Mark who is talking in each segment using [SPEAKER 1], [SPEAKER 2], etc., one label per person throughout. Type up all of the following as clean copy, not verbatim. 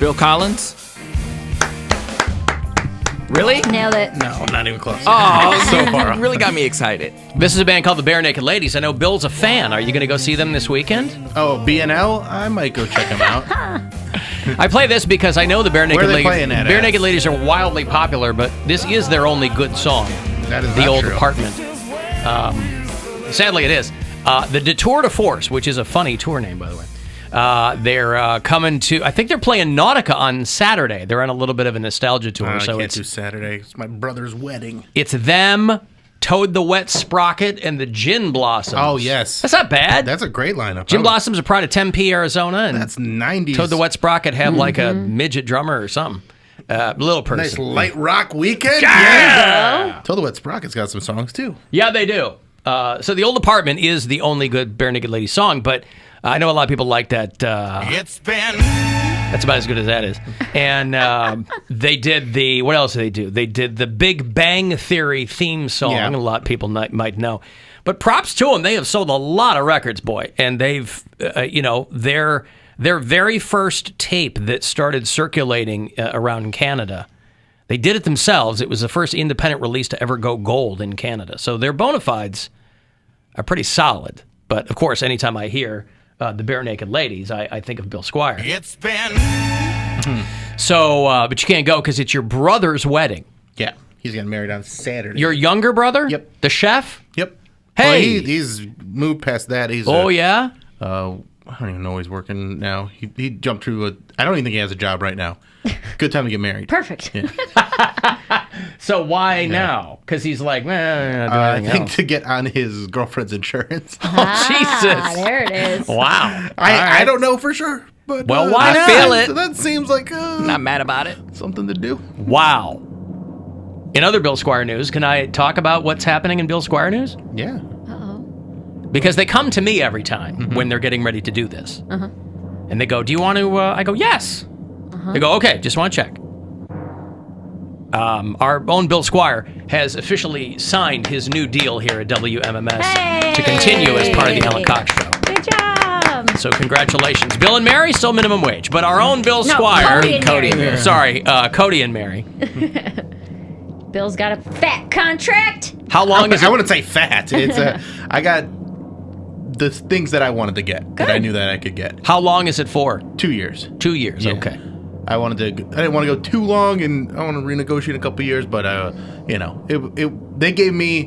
[SPEAKER 1] Phil Collins? Really?
[SPEAKER 2] Nailed it.
[SPEAKER 3] No, not even close.
[SPEAKER 1] Oh,
[SPEAKER 3] so far off.
[SPEAKER 1] Really got me excited.
[SPEAKER 4] This is a band called the Barenaked Ladies. I know Bill's a fan. Are you going to go see them this weekend?
[SPEAKER 3] Oh, B&L? I might go check them out.
[SPEAKER 4] I play this because I know the Barenaked
[SPEAKER 3] Where are they
[SPEAKER 4] Ladies.
[SPEAKER 3] playing at?
[SPEAKER 4] Barenaked Ladies are wildly popular, but this is their only good song.
[SPEAKER 3] That is
[SPEAKER 4] The
[SPEAKER 3] not
[SPEAKER 4] Old
[SPEAKER 3] true.
[SPEAKER 4] Apartment. Sadly, it is. The Detour de Force, which is a funny tour name, by the way. They're coming to, I think they're playing Nautica on Saturday. They're on a little bit of a nostalgia tour.
[SPEAKER 3] I
[SPEAKER 4] so
[SPEAKER 3] can't do Saturday. It's my brother's wedding.
[SPEAKER 4] It's them, Toad the Wet Sprocket, and the Gin Blossoms.
[SPEAKER 3] Oh, yes.
[SPEAKER 4] That's not bad.
[SPEAKER 3] That's a great lineup.
[SPEAKER 4] Gin Blossoms are part of Tempe, Arizona. And
[SPEAKER 3] That's 90s.
[SPEAKER 4] Toad the Wet Sprocket have like a midget drummer or something. Little person.
[SPEAKER 3] Nice light rock weekend.
[SPEAKER 4] Yeah!
[SPEAKER 3] Toad the Wet Sprocket's got some songs, too.
[SPEAKER 4] Yeah, they do. So The Old Apartment is the only good Barenaked Ladies song, but I know a lot of people like that.
[SPEAKER 1] It's been...
[SPEAKER 4] That's about as good as that is. And they did the, what else did they do? They did the Big Bang Theory theme song.
[SPEAKER 3] Yeah.
[SPEAKER 4] A lot of people might know. But props to them. They have sold a lot of records, boy. And they've, their very first tape that started circulating around Canada, they did it themselves. It was the first independent release to ever go gold in Canada. So their bona fides are pretty solid. But, of course, anytime I hear the Barenaked Ladies, I think of Bill Squire.
[SPEAKER 1] It's been...
[SPEAKER 4] So, but you can't go because it's your brother's wedding.
[SPEAKER 3] Yeah. He's getting married on Saturday.
[SPEAKER 4] Your younger brother?
[SPEAKER 3] Yep.
[SPEAKER 4] The chef?
[SPEAKER 3] Yep.
[SPEAKER 4] Hey!
[SPEAKER 3] Well, he's moved past that. He's
[SPEAKER 4] Yeah?
[SPEAKER 3] I don't even know where he's working now. He jumped through I don't even think he has a job right now. Good time to get married.
[SPEAKER 2] Perfect.
[SPEAKER 3] Yeah.
[SPEAKER 4] So why now? Because he's like,
[SPEAKER 3] I think to get on his girlfriend's insurance.
[SPEAKER 4] Oh, Jesus.
[SPEAKER 2] There it is.
[SPEAKER 4] Wow.
[SPEAKER 3] I don't know for sure. But,
[SPEAKER 4] Well, why not?
[SPEAKER 1] I feel it.
[SPEAKER 3] That seems like
[SPEAKER 1] Not mad about it.
[SPEAKER 3] something to do.
[SPEAKER 4] Wow. In other Bill Squire news, can I talk about what's happening in Bill Squire news?
[SPEAKER 3] Yeah.
[SPEAKER 4] Because they come to me every time when they're getting ready to do this. And they go, do you want to, I go, yes. They go, okay, just want to check. Our own Bill Squire has officially signed his new deal here at WMMS to continue as part of the Alan Cox Show.
[SPEAKER 2] Good job.
[SPEAKER 4] So congratulations. Bill and Mary, still minimum wage, but our own Bill
[SPEAKER 2] No,
[SPEAKER 4] Squire.
[SPEAKER 2] Cody and Mary.
[SPEAKER 4] Sorry, Cody and Mary.
[SPEAKER 2] Bill's got a fat contract.
[SPEAKER 4] How long is
[SPEAKER 3] I
[SPEAKER 4] it?
[SPEAKER 3] wouldn't say fat. It's I got the things that I wanted to get that I knew that I could get.
[SPEAKER 4] How long is it for?
[SPEAKER 3] 2 years.
[SPEAKER 4] 2 years,
[SPEAKER 3] Yeah.
[SPEAKER 4] okay.
[SPEAKER 3] I didn't want to go too long, and I want to renegotiate a couple years. But they gave me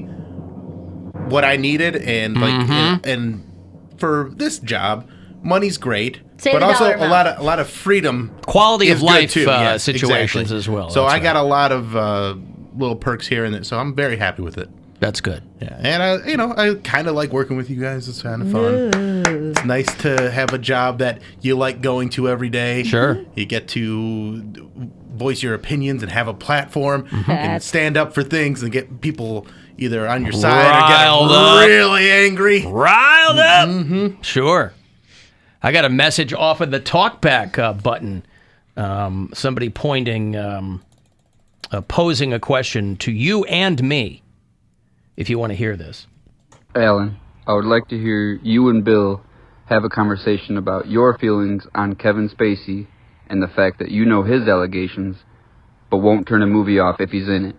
[SPEAKER 3] what I needed, and and for this job, money's great,
[SPEAKER 2] Say
[SPEAKER 3] but
[SPEAKER 2] the
[SPEAKER 3] also
[SPEAKER 2] dollar amount.
[SPEAKER 3] a lot of freedom,
[SPEAKER 4] Quality
[SPEAKER 3] is
[SPEAKER 4] of
[SPEAKER 3] good
[SPEAKER 4] life
[SPEAKER 3] too. Yes,
[SPEAKER 4] situations
[SPEAKER 3] exactly.
[SPEAKER 4] as well.
[SPEAKER 3] So
[SPEAKER 4] That's
[SPEAKER 3] I
[SPEAKER 4] right.
[SPEAKER 3] got a lot of little perks here and there, so I'm very happy with it.
[SPEAKER 4] That's good.
[SPEAKER 3] Yeah, and I kind of like working with you guys. It's kind of fun. It's nice to have a job that you like going to every day.
[SPEAKER 4] Sure.
[SPEAKER 3] You get to voice your opinions and have a platform and
[SPEAKER 2] That's-
[SPEAKER 3] stand up for things and get people either on your side
[SPEAKER 4] Riled
[SPEAKER 3] or
[SPEAKER 4] up.
[SPEAKER 3] get really angry.
[SPEAKER 4] Riled up. Sure. I got a message off of the talkback button. Somebody posing a question to you and me, if you want to hear this.
[SPEAKER 5] Alan, I would like to hear you and Bill have a conversation about your feelings on Kevin Spacey and the fact that you know his allegations, but won't turn a movie off if he's in it,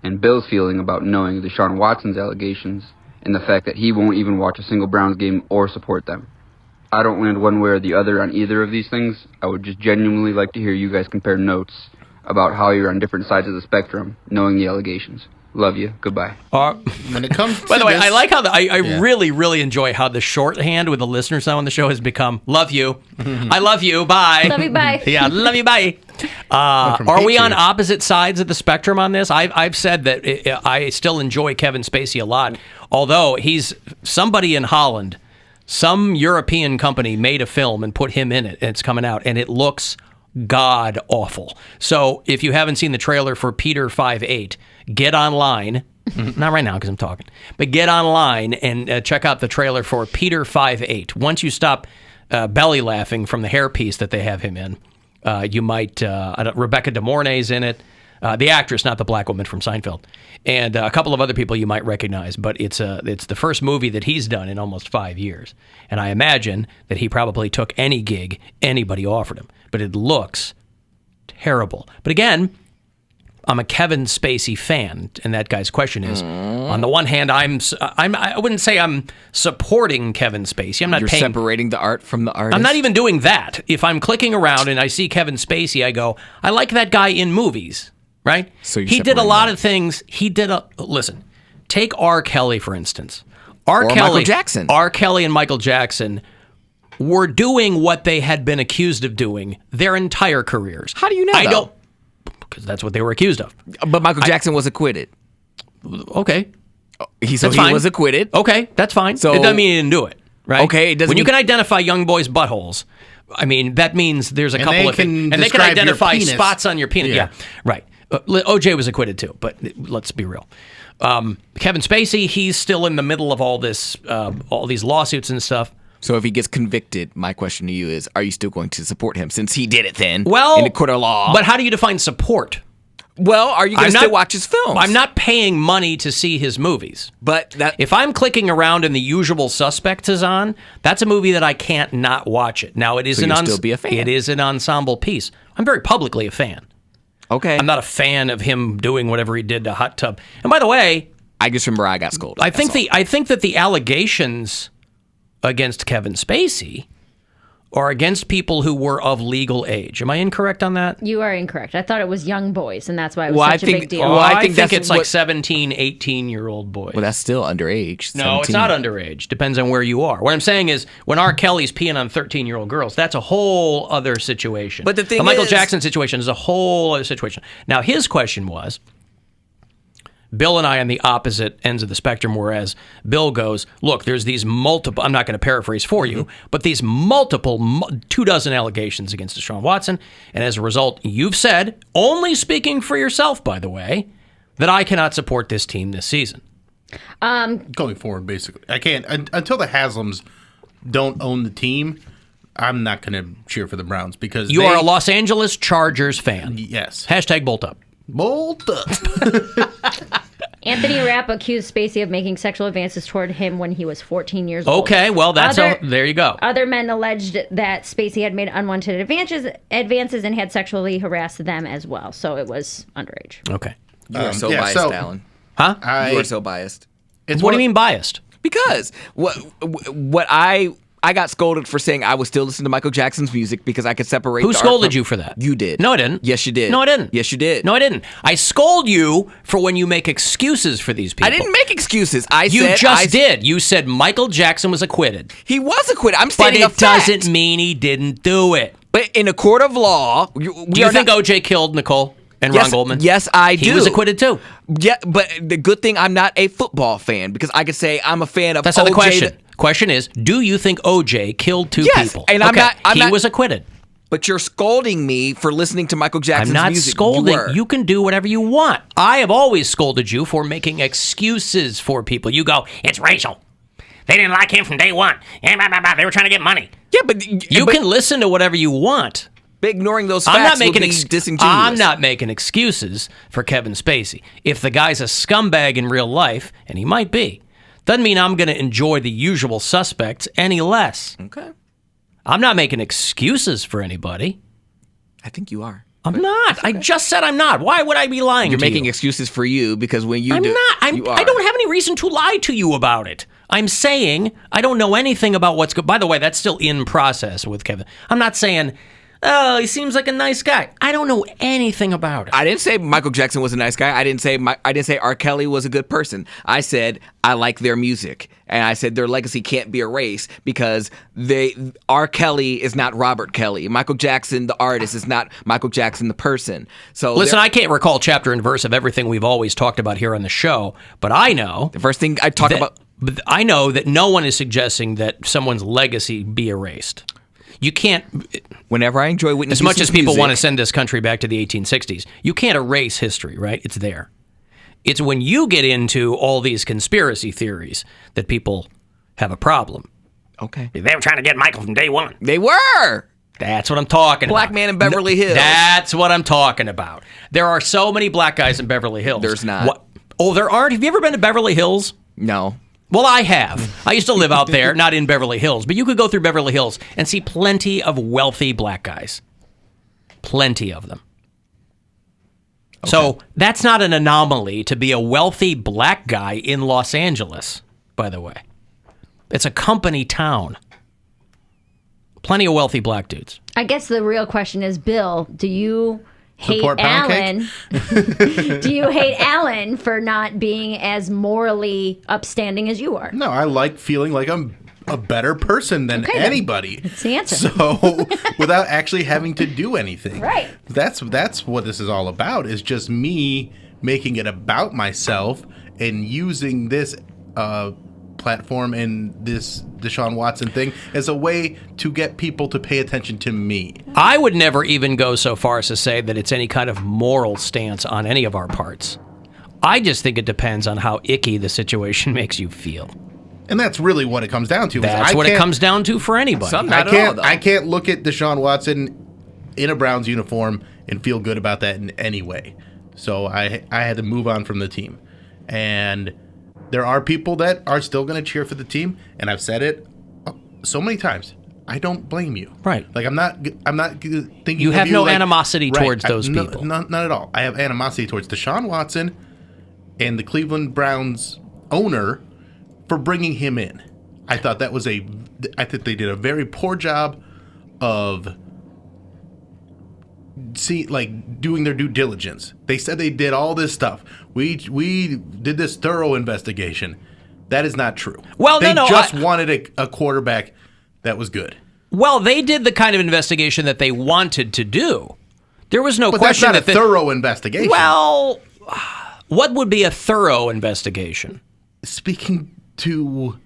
[SPEAKER 5] and Bill's feeling about knowing Deshaun Watson's allegations and the fact that he won't even watch a single Browns game or support them. I don't land one way or the other on either of these things. I would just genuinely like to hear you guys compare notes about how you're on different sides of the spectrum, knowing the allegations. Love you. Goodbye.
[SPEAKER 3] When it comes to
[SPEAKER 4] By the way,
[SPEAKER 3] this,
[SPEAKER 4] I like how I really, really enjoy how the shorthand with the listeners now on the show has become "love you," "I love you," "bye,"
[SPEAKER 2] Love you, bye.
[SPEAKER 4] yeah, "love you," "bye."
[SPEAKER 3] from
[SPEAKER 4] Are we
[SPEAKER 3] hate
[SPEAKER 4] on
[SPEAKER 3] you.
[SPEAKER 4] opposite sides of the spectrum on this? I've said that I still enjoy Kevin Spacey a lot, although he's somebody in Holland, some European company made a film and put him in it, and it's coming out, and it looks god awful. So if you haven't seen the trailer for Peter 5'8", get online. Not right now because I'm talking, but get online and check out the trailer for Peter 5'8". Once you stop belly laughing from the hairpiece that they have him in, you might. Rebecca De Mornay's in it, the actress, not the black woman from Seinfeld, and a couple of other people you might recognize. But it's the first movie that he's done in almost 5 years, and I imagine that he probably took any gig anybody offered him. But it looks terrible. But again, I'm a Kevin Spacey fan, and that guy's question is, on the one hand, I wouldn't say I'm supporting Kevin Spacey. I'm not
[SPEAKER 1] You're
[SPEAKER 4] paying.
[SPEAKER 1] separating the art from the artist.
[SPEAKER 4] I'm not even doing that. If I'm clicking around and I see Kevin Spacey, I go, I like that guy in movies, right?
[SPEAKER 1] So you're
[SPEAKER 4] he did a
[SPEAKER 1] separating
[SPEAKER 4] lot
[SPEAKER 1] that.
[SPEAKER 4] of things. Listen, take R. Kelly, for instance.
[SPEAKER 1] Michael Jackson.
[SPEAKER 4] R. Kelly and Michael Jackson were doing what they had been accused of doing their entire careers.
[SPEAKER 1] How do you know,
[SPEAKER 4] I
[SPEAKER 1] though?
[SPEAKER 4] don't, because that's what they were accused of.
[SPEAKER 1] But Michael Jackson was acquitted.
[SPEAKER 4] Okay.
[SPEAKER 1] He
[SPEAKER 4] That's fine.
[SPEAKER 1] was acquitted.
[SPEAKER 4] Okay, that's fine.
[SPEAKER 1] So-
[SPEAKER 4] It doesn't mean he didn't do it, right?
[SPEAKER 1] Okay, it doesn't
[SPEAKER 4] When you
[SPEAKER 1] mean-
[SPEAKER 4] can identify young boys' buttholes, I mean, that means there's a
[SPEAKER 3] And
[SPEAKER 4] couple
[SPEAKER 3] they
[SPEAKER 4] of
[SPEAKER 3] can
[SPEAKER 4] and they can
[SPEAKER 3] describe your
[SPEAKER 4] identify
[SPEAKER 3] penis.
[SPEAKER 4] spots on your penis. Yeah,
[SPEAKER 3] Yeah.
[SPEAKER 4] right. OJ was acquitted too, but let's be real. Kevin Spacey, he's still in the middle of all this, all these lawsuits and stuff.
[SPEAKER 1] So if he gets convicted, my question to you is, are you still going to support him since he did it then
[SPEAKER 4] Well,
[SPEAKER 1] in the court of law?
[SPEAKER 4] But how do you define support?
[SPEAKER 1] well, are you going
[SPEAKER 4] I'm
[SPEAKER 1] to
[SPEAKER 4] not-
[SPEAKER 1] still watch his films?
[SPEAKER 4] I'm not paying money to see his movies.
[SPEAKER 1] But that
[SPEAKER 4] If I'm clicking around and The Usual Suspects is on, that's a movie that I can't not watch it. Now it is
[SPEAKER 1] you'll still be a fan.
[SPEAKER 4] It is an ensemble piece. I'm very publicly a fan.
[SPEAKER 1] okay.
[SPEAKER 4] I'm not a fan of him doing whatever he did to Hot Tub. And by the way,
[SPEAKER 1] I just remember I got scolded.
[SPEAKER 4] I think
[SPEAKER 1] that's all.
[SPEAKER 4] I think that the allegations against Kevin Spacey are against people who were of legal age. Am I incorrect on that?
[SPEAKER 2] You are incorrect. I thought it was young boys, and that's why it was
[SPEAKER 1] Well, I
[SPEAKER 2] such a
[SPEAKER 1] think-
[SPEAKER 2] big deal.
[SPEAKER 1] well, I
[SPEAKER 4] I
[SPEAKER 1] think
[SPEAKER 4] think
[SPEAKER 1] that's
[SPEAKER 4] it's like
[SPEAKER 1] what-
[SPEAKER 4] 17, 18-year-old boys.
[SPEAKER 1] Well, that's still underage.
[SPEAKER 4] No, it's
[SPEAKER 1] 17.
[SPEAKER 4] not underage. Depends on where you are. What I'm saying is, when R. Kelly's peeing on 13-year-old girls, that's a whole other situation.
[SPEAKER 1] But the thing
[SPEAKER 4] Michael
[SPEAKER 1] is-
[SPEAKER 4] Jackson situation is a whole other situation. Now, his question was, Bill and I on the opposite ends of the spectrum, whereas Bill goes, look, there's these multiple, I'm not going to paraphrase for you, but these multiple, 24 allegations against Deshaun Watson, and as a result, you've said, only speaking for yourself, by the way, that I cannot support this team this season.
[SPEAKER 3] Going forward, basically. I can't until the Haslams don't own the team. I'm not going to cheer for the Browns because
[SPEAKER 4] You are a Los Angeles Chargers fan.
[SPEAKER 3] Yes.
[SPEAKER 4] Hashtag bolt up.
[SPEAKER 3] Bolt up.
[SPEAKER 2] Anthony Rapp accused Spacey of making sexual advances toward him when he was 14 years old.
[SPEAKER 4] Okay, well, there you go.
[SPEAKER 2] Other men alleged that Spacey had made unwanted advances and had sexually harassed them as well. So it was underage.
[SPEAKER 4] Okay.
[SPEAKER 1] You are so
[SPEAKER 3] yeah,
[SPEAKER 1] biased,
[SPEAKER 3] so-
[SPEAKER 1] Alan.
[SPEAKER 4] Huh?
[SPEAKER 1] You are so biased.
[SPEAKER 3] It's
[SPEAKER 4] What do
[SPEAKER 3] one
[SPEAKER 4] you mean biased?
[SPEAKER 1] Because what I got scolded for saying I would still listen to Michael Jackson's music because I could separate.
[SPEAKER 4] Who
[SPEAKER 1] the art
[SPEAKER 4] scolded
[SPEAKER 1] from-
[SPEAKER 4] you for that?
[SPEAKER 1] You did.
[SPEAKER 4] No, I didn't.
[SPEAKER 1] Yes, you did.
[SPEAKER 4] No, I didn't.
[SPEAKER 1] Yes, you did.
[SPEAKER 4] No, I didn't. I scold you for when you make excuses for these people.
[SPEAKER 1] I didn't make excuses. I
[SPEAKER 4] You
[SPEAKER 1] said
[SPEAKER 4] just did. You said Michael Jackson was acquitted.
[SPEAKER 1] He was acquitted. I'm
[SPEAKER 4] But
[SPEAKER 1] stating a
[SPEAKER 4] it
[SPEAKER 1] fact.
[SPEAKER 4] doesn't mean he didn't do it.
[SPEAKER 1] But in a court of law,
[SPEAKER 4] Do you think OJ killed Nicole and
[SPEAKER 1] Yes,
[SPEAKER 4] Ron Goldman?
[SPEAKER 1] yes, I
[SPEAKER 4] He
[SPEAKER 1] do.
[SPEAKER 4] was acquitted too.
[SPEAKER 1] Yeah, but the good thing I'm not a football fan because I could say I'm a fan of.
[SPEAKER 4] That's not the
[SPEAKER 1] OJ
[SPEAKER 4] question. Question is, do you think OJ killed two
[SPEAKER 1] Yes,
[SPEAKER 4] people?
[SPEAKER 1] and I'm not-
[SPEAKER 4] he was acquitted.
[SPEAKER 1] But you're scolding me for listening to Michael
[SPEAKER 4] I'm
[SPEAKER 1] Jackson's
[SPEAKER 4] not
[SPEAKER 1] music.
[SPEAKER 4] scolding.
[SPEAKER 1] You were.
[SPEAKER 4] You can do whatever you want. I have always scolded you for making excuses for people. You go, it's racial. They didn't like him from day one. They were trying to get money.
[SPEAKER 1] Yeah, but
[SPEAKER 4] You can listen to whatever you want.
[SPEAKER 1] ignoring those facts
[SPEAKER 4] I'm not making
[SPEAKER 1] would be disingenuous.
[SPEAKER 4] I'm not making excuses for Kevin Spacey. If the guy's a scumbag in real life, and he might be, doesn't mean I'm going to enjoy The Usual Suspects any less.
[SPEAKER 1] Okay,
[SPEAKER 4] I'm not making excuses for anybody.
[SPEAKER 1] I think you are.
[SPEAKER 4] I'm not. I just said I'm not. Why would I be lying
[SPEAKER 1] You're
[SPEAKER 4] to
[SPEAKER 1] making
[SPEAKER 4] you?
[SPEAKER 1] excuses for you because when you
[SPEAKER 4] I'm
[SPEAKER 1] do,
[SPEAKER 4] not.
[SPEAKER 1] you are.
[SPEAKER 4] I don't have any reason to lie to you about it. I'm saying I don't know anything about what's good. By the way, that's still in process with Kevin. I'm not saying, oh, he seems like a nice guy. I don't know anything about it.
[SPEAKER 1] I didn't say Michael Jackson was a nice guy. I didn't say R. Kelly was a good person. I said I like their music, and I said their legacy can't be erased because R. Kelly is not Robert Kelly. Michael Jackson, the artist, is not Michael Jackson, the person. So
[SPEAKER 4] Listen, I can't recall chapter and verse of everything we've always talked about here on the show, but I know
[SPEAKER 1] the first thing I talked about.
[SPEAKER 4] But I know that no one is suggesting that someone's legacy be erased. You can't,
[SPEAKER 1] Whenever I enjoy Whitney
[SPEAKER 4] as much as
[SPEAKER 1] Houston's
[SPEAKER 4] people
[SPEAKER 1] music,
[SPEAKER 4] want to send this country back to the 1860s, you can't erase history, right? It's there. It's when you get into all these conspiracy theories that people have a problem.
[SPEAKER 1] Okay,
[SPEAKER 4] They were trying to get Michael from day one.
[SPEAKER 1] they were.
[SPEAKER 4] That's what I'm talking about.
[SPEAKER 1] Black man in Beverly Hills.
[SPEAKER 4] That's what I'm talking about. There are so many black guys in Beverly Hills.
[SPEAKER 1] There's not.
[SPEAKER 4] Oh, there aren't? Have you ever been to Beverly Hills?
[SPEAKER 1] No.
[SPEAKER 4] Well, I have. I used to live out there, not in Beverly Hills, but you could go through Beverly Hills and see plenty of wealthy black guys. Plenty of them. So that's not an anomaly to be a wealthy black guy in Los Angeles, by the way. It's a company town. Plenty of wealthy black dudes.
[SPEAKER 2] I guess the real question is, Bill, do you hate
[SPEAKER 3] Support
[SPEAKER 2] Alan?
[SPEAKER 3] Poundcake?
[SPEAKER 2] Do you hate Alan for not being as morally upstanding as you are?
[SPEAKER 3] No, I like feeling like I'm a better person than
[SPEAKER 2] Okay, then.
[SPEAKER 3] anybody.
[SPEAKER 2] That's the answer.
[SPEAKER 3] So without actually having to do anything.
[SPEAKER 2] Right.
[SPEAKER 3] That's what this is all about, is just me making it about myself and using this platform and this Deshaun Watson thing as a way to get people to pay attention to me.
[SPEAKER 4] I would never even go so far as to say that it's any kind of moral stance on any of our parts. I just think it depends on how icky the situation makes you feel.
[SPEAKER 3] And that's really what it comes down to.
[SPEAKER 4] That's what it comes down to for anybody.
[SPEAKER 1] Some- Not at all, though.
[SPEAKER 3] I can't look at Deshaun Watson in a Browns uniform and feel good about that in any way. So I had to move on from the team. And there are people that are still going to cheer for the team, and I've said it so many times. I don't blame you.
[SPEAKER 4] Right.
[SPEAKER 3] Like I'm not thinking
[SPEAKER 4] You
[SPEAKER 3] of
[SPEAKER 4] have no
[SPEAKER 3] like,
[SPEAKER 4] animosity towards those
[SPEAKER 3] no,
[SPEAKER 4] people.
[SPEAKER 3] Not at all. I have animosity towards Deshaun Watson and the Cleveland Browns owner for bringing him in. I thought that was I think they did a very poor job of doing their due diligence. They said they did all this stuff. We did this thorough investigation. That is not true.
[SPEAKER 4] Well,
[SPEAKER 3] they
[SPEAKER 4] no,
[SPEAKER 3] just wanted a quarterback that was good.
[SPEAKER 4] Well, they did the kind of investigation that they wanted to do. There was no
[SPEAKER 3] But
[SPEAKER 4] question
[SPEAKER 3] that's not a thorough investigation.
[SPEAKER 4] Well, what would be a thorough investigation?
[SPEAKER 3] Speaking to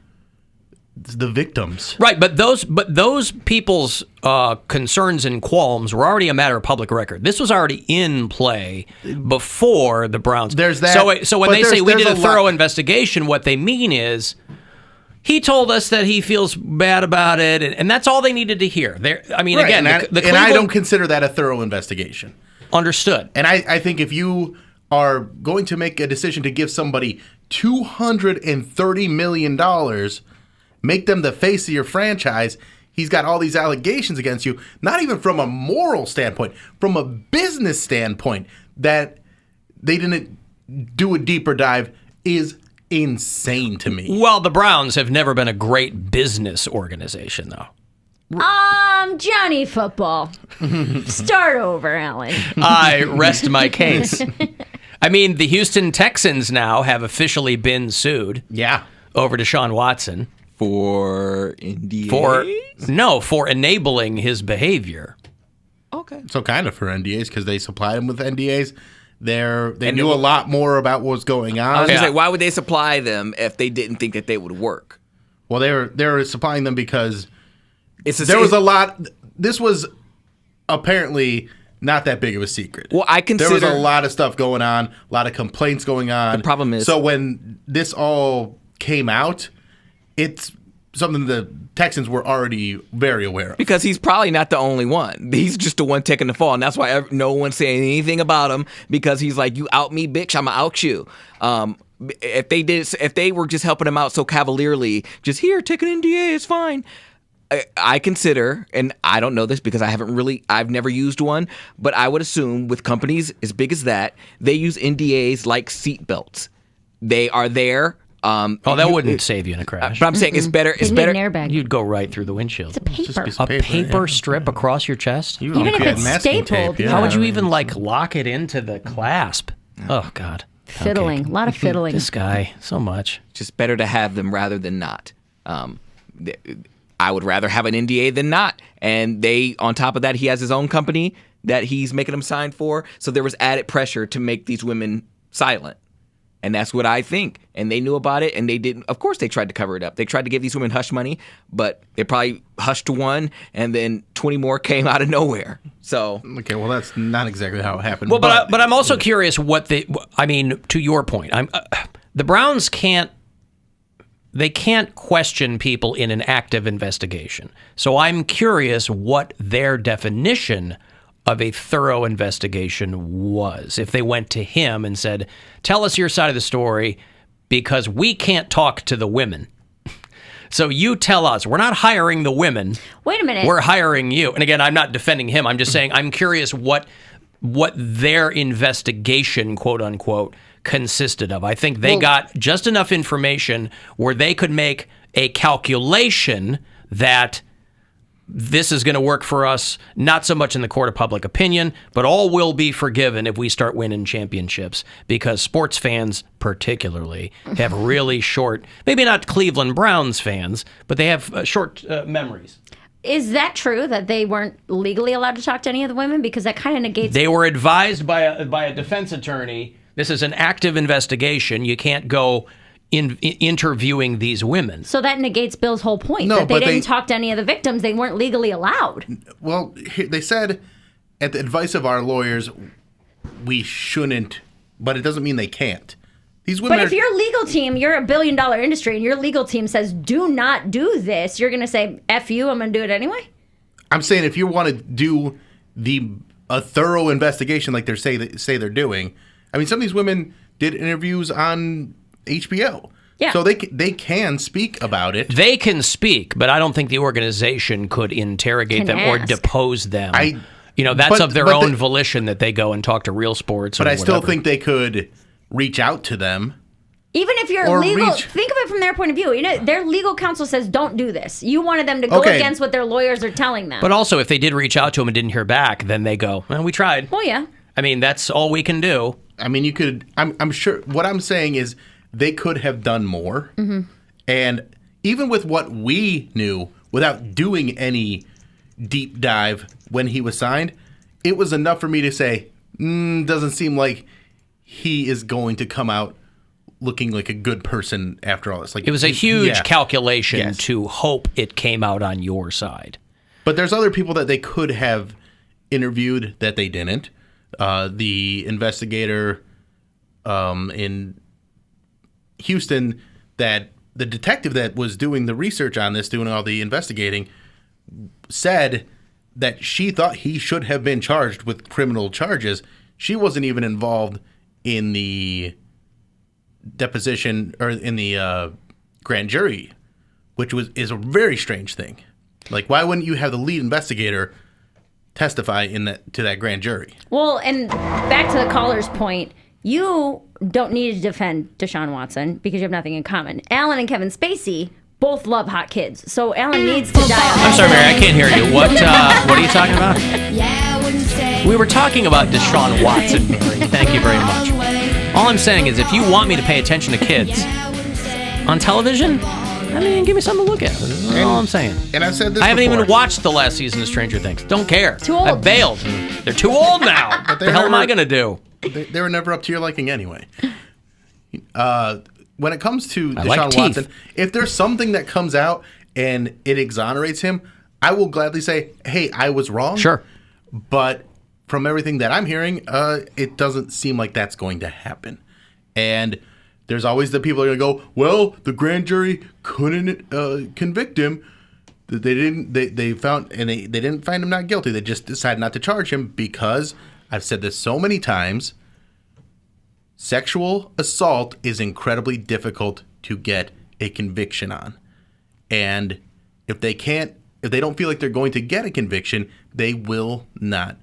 [SPEAKER 3] the victims.
[SPEAKER 4] Right, but those people's concerns and qualms were already a matter of public record. This was already in play before the Browns.
[SPEAKER 3] There's that.
[SPEAKER 4] So when
[SPEAKER 3] but
[SPEAKER 4] they say we
[SPEAKER 3] there's
[SPEAKER 4] did a thorough
[SPEAKER 3] lot.
[SPEAKER 4] investigation, what they mean is he told us that he feels bad about it, and that's all they needed to hear. I mean,
[SPEAKER 3] Right,
[SPEAKER 4] again,
[SPEAKER 3] and,
[SPEAKER 4] the
[SPEAKER 3] and I don't
[SPEAKER 4] Cleveland
[SPEAKER 3] consider that a thorough investigation.
[SPEAKER 4] understood.
[SPEAKER 3] And I think if you are going to make a decision to give somebody $230 million, make them the face of your franchise, he's got all these allegations against you, not even from a moral standpoint, from a business standpoint, that they didn't do a deeper dive is insane to me.
[SPEAKER 4] Well, the Browns have never been a great business organization, though.
[SPEAKER 2] Johnny Football. Start over, Alan.
[SPEAKER 4] I rest my case. I mean, the Houston Texans now have officially been sued
[SPEAKER 3] Yeah.
[SPEAKER 4] over Deshaun Watson
[SPEAKER 1] For NDA?
[SPEAKER 4] for enabling his behavior.
[SPEAKER 1] Okay.
[SPEAKER 3] So kind of for NDAs, because they supplied them with NDAs. They
[SPEAKER 1] And
[SPEAKER 3] knew
[SPEAKER 1] it-
[SPEAKER 3] a lot more about what was going on.
[SPEAKER 1] I was
[SPEAKER 4] Yeah.
[SPEAKER 1] gonna say, why would they supply them if they didn't think that they would work?
[SPEAKER 3] Well, they were supplying them because
[SPEAKER 1] It's
[SPEAKER 3] there was a lot. This was apparently not that big of a secret.
[SPEAKER 1] Well, I
[SPEAKER 3] there was a
[SPEAKER 1] consider-
[SPEAKER 3] lot of stuff going on, a lot of complaints going on.
[SPEAKER 1] The problem is-
[SPEAKER 3] so when this all came out, it's something the Texans were already very aware of.
[SPEAKER 1] Because he's probably not the only one. He's just the one taking the fall, and that's why no one's saying anything about him. Because he's like, "You out me, bitch. I'ma out you." If they were just helping him out so cavalierly, just here, take an NDA, it's fine. I consider, and I don't know this because I've never used one, but I would assume with companies as big as that, they use NDAs like seatbelts. They are there.
[SPEAKER 4] That wouldn't save you in a crash.
[SPEAKER 1] But I'm saying it's better. It's
[SPEAKER 2] They need
[SPEAKER 1] better.
[SPEAKER 2] an airbag.
[SPEAKER 4] You'd go right through the windshield.
[SPEAKER 2] It's a paper.
[SPEAKER 3] Just
[SPEAKER 4] A
[SPEAKER 3] Paper,
[SPEAKER 4] paper
[SPEAKER 3] yeah.
[SPEAKER 4] strip across your chest?
[SPEAKER 3] You
[SPEAKER 2] Even
[SPEAKER 3] if
[SPEAKER 2] if
[SPEAKER 3] you had
[SPEAKER 2] it's
[SPEAKER 3] masking
[SPEAKER 2] stapled,
[SPEAKER 3] tape, yeah.
[SPEAKER 4] How would you even lock it into the clasp? Oh God.
[SPEAKER 2] Fiddling. A lot of fiddling.
[SPEAKER 4] This guy, so much.
[SPEAKER 1] Just better to have them rather than not. I would rather have an NDA than not. And on top of that, he has his own company that he's making them sign for. So there was added pressure to make these women silent. And that's what I think. And they knew about it, and they didn't. Of course, they tried to cover it up. They tried to give these women hush money, but they probably hushed one, and then 20 more came out of nowhere. So
[SPEAKER 3] Okay, well, that's not exactly how it happened.
[SPEAKER 4] Well, but I'm also curious to your point, the Browns can't question people in an active investigation. So I'm curious what their definition of a thorough investigation was. If they went to him and said, "Tell us your side of the story because we can't talk to the women. So you tell us. We're not hiring the women.
[SPEAKER 2] Wait a minute.
[SPEAKER 4] We're hiring you." And again, I'm not defending him. I'm just saying I'm curious what what their investigation, quote unquote, consisted of. I think they got just enough information where they could make a calculation that this is going to work for us, not so much in the court of public opinion, but all will be forgiven if we start winning championships, because sports fans particularly have really short, maybe not Cleveland Browns fans, but they have short memories.
[SPEAKER 2] Is that true that they weren't legally allowed to talk to any of the women? Because that kind of negates...
[SPEAKER 4] They were advised by a defense attorney, this is an active investigation, you can't go interviewing these women.
[SPEAKER 2] So that negates Bill's whole point, that they didn't talk to any of the victims. They weren't legally allowed.
[SPEAKER 3] Well, they said, at the advice of our lawyers, we shouldn't, but it doesn't mean they can't. These women
[SPEAKER 2] But if your legal team, you're a billion-dollar industry, and your legal team says, do not do this, you're going to say, F you, I'm going to do it anyway?
[SPEAKER 3] I'm saying if you want to do a thorough investigation like they say they're doing, I mean, some of these women did interviews on HBO.
[SPEAKER 2] Yeah.
[SPEAKER 3] So they can speak about it.
[SPEAKER 4] They can speak, but I don't think the organization could interrogate them or depose them. That's of their own volition that they go and talk to Real Sports.
[SPEAKER 3] But I still think they could reach out to them.
[SPEAKER 2] Even if you're legal, think of it from their point of view. Their legal counsel says don't do this. You wanted them to go against what their lawyers are telling them.
[SPEAKER 4] But also, if they did reach out to them and didn't hear back, then they go, well, we tried.
[SPEAKER 2] Well, yeah.
[SPEAKER 4] I mean, that's all we can do.
[SPEAKER 3] I mean, you could. I'm sure. What I'm saying is they could have done more. Mm-hmm. And even with what we knew, without doing any deep dive when he was signed, it was enough for me to say, doesn't seem like he is going to come out looking like a good person after all this. Like,
[SPEAKER 4] it was a huge calculation to hope it came out on your side.
[SPEAKER 3] But there's other people that they could have interviewed that they didn't. The investigator in Houston, that the detective that was doing the research on this, doing all the investigating, said that she thought he should have been charged with criminal charges. She wasn't even involved in the deposition or in the grand jury, which is a very strange thing. Like, why wouldn't you have the lead investigator testify to that grand jury? Well,
[SPEAKER 2] and back to the caller's point, you don't need to defend Deshaun Watson because you have nothing in common. Alan and Kevin Spacey both love hot kids, so Alan needs to die.
[SPEAKER 4] I'm sorry, Mary, I can't hear you. What are you talking about? We were talking about Deshaun Watson, Mary. Thank you very much. All I'm saying is, if you want me to pay attention to kids on television, I mean, give me something to look at. That's all I'm saying.
[SPEAKER 3] And I've said this
[SPEAKER 4] I haven't
[SPEAKER 3] before.
[SPEAKER 4] even watched the last season of Stranger Things. Don't care.
[SPEAKER 2] Too old.
[SPEAKER 4] I bailed. They're too old now. What the hell am I going to do?
[SPEAKER 3] They were never up to your liking anyway. When it comes to Deshaun Watson, if there's something that comes out and it exonerates him, I will gladly say, hey, I was wrong.
[SPEAKER 4] Sure.
[SPEAKER 3] But from everything that I'm hearing, it doesn't seem like that's going to happen. And there's always the people that are going to go, well, the grand jury couldn't convict him. They didn't. They found, and they didn't find him not guilty. They just decided not to charge him because, I've said this so many times, sexual assault is incredibly difficult to get a conviction on. And if they don't feel like they're going to get a conviction, they will not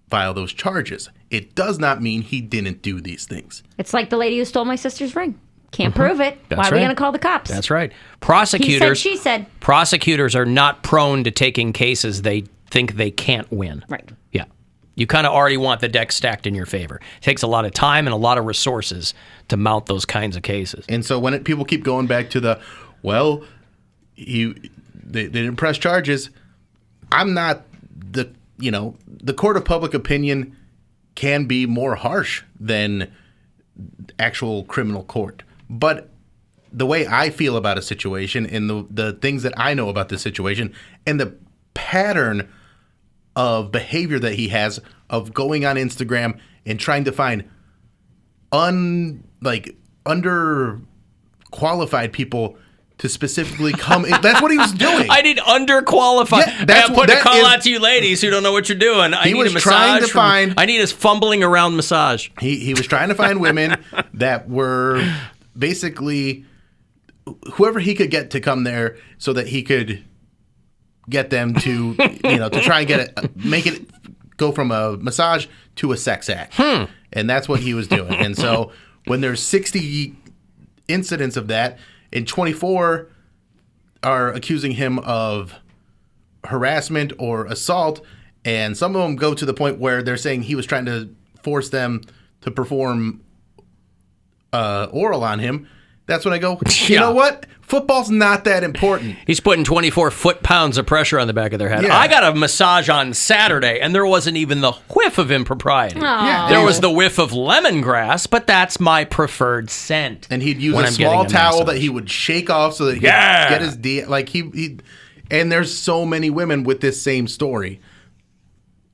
[SPEAKER 3] file those charges. It does not mean he didn't do these things.
[SPEAKER 2] It's like the lady who stole my sister's ring. Can't prove it. Why are we going to call the cops?
[SPEAKER 4] That's right. Prosecutors.
[SPEAKER 2] He said, she said.
[SPEAKER 4] Prosecutors are not prone to taking cases they think they can't win.
[SPEAKER 2] Right.
[SPEAKER 4] Yeah. You kind of already want the deck stacked in your favor. It takes a lot of time and a lot of resources to mount those kinds of cases.
[SPEAKER 3] And so when people keep going back to they didn't press charges, I'm not the court of public opinion can be more harsh than actual criminal court. But the way I feel about a situation and the things that I know about this situation and the pattern of behavior that he has of going on Instagram and trying to find underqualified people to specifically come in. That's what he was doing.
[SPEAKER 4] I need underqualified.
[SPEAKER 3] Yeah,
[SPEAKER 4] I'm putting a call out to you ladies who don't know what you're doing. I need a massage. I need a fumbling around massage.
[SPEAKER 3] He was trying to find women that were basically whoever he could get to come there so that he could get them to, to try and make it go from a massage to a sex act. And that's what he was doing. And so when there's 60 incidents of that, and 24 are accusing him of harassment or assault, and some of them go to the point where they're saying he was trying to force them to perform oral on him. That's when I go, you know what? Football's not that important.
[SPEAKER 4] He's putting 24 foot-pounds of pressure on the back of their head.
[SPEAKER 3] Yeah.
[SPEAKER 4] I got a massage on Saturday, and there wasn't even the whiff of impropriety.
[SPEAKER 3] Yeah.
[SPEAKER 4] There was the whiff of lemongrass, but that's my preferred scent.
[SPEAKER 3] And he'd use
[SPEAKER 4] when
[SPEAKER 3] a
[SPEAKER 4] I'm getting
[SPEAKER 3] small towel
[SPEAKER 4] massage.
[SPEAKER 3] that he would shake off so that he could get his like he. And there's so many women with this same story.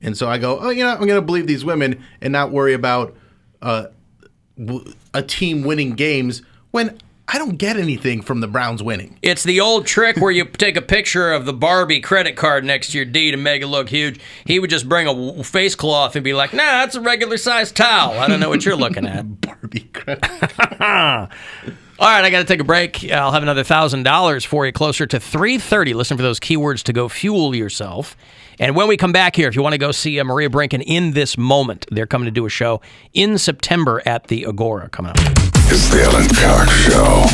[SPEAKER 3] And so I go, oh, you know, I'm going to believe these women and not worry about a team winning games when I don't get anything from the Browns winning.
[SPEAKER 4] It's the old trick where you take a picture of the Barbie credit card next to your D to make it look huge. He would just bring a face cloth and be like, nah, that's a regular sized towel. I don't know what you're looking at.
[SPEAKER 3] Barbie credit.
[SPEAKER 4] All right, I got to take a break. I'll have another $1,000 for you closer to 3:30. Listen for those keywords to go fuel yourself. And when we come back here, if you want to go see Maria Brinken in this moment, they're coming to do a show in September at the Agora. Coming up.
[SPEAKER 6] It's the Alan Cox Show.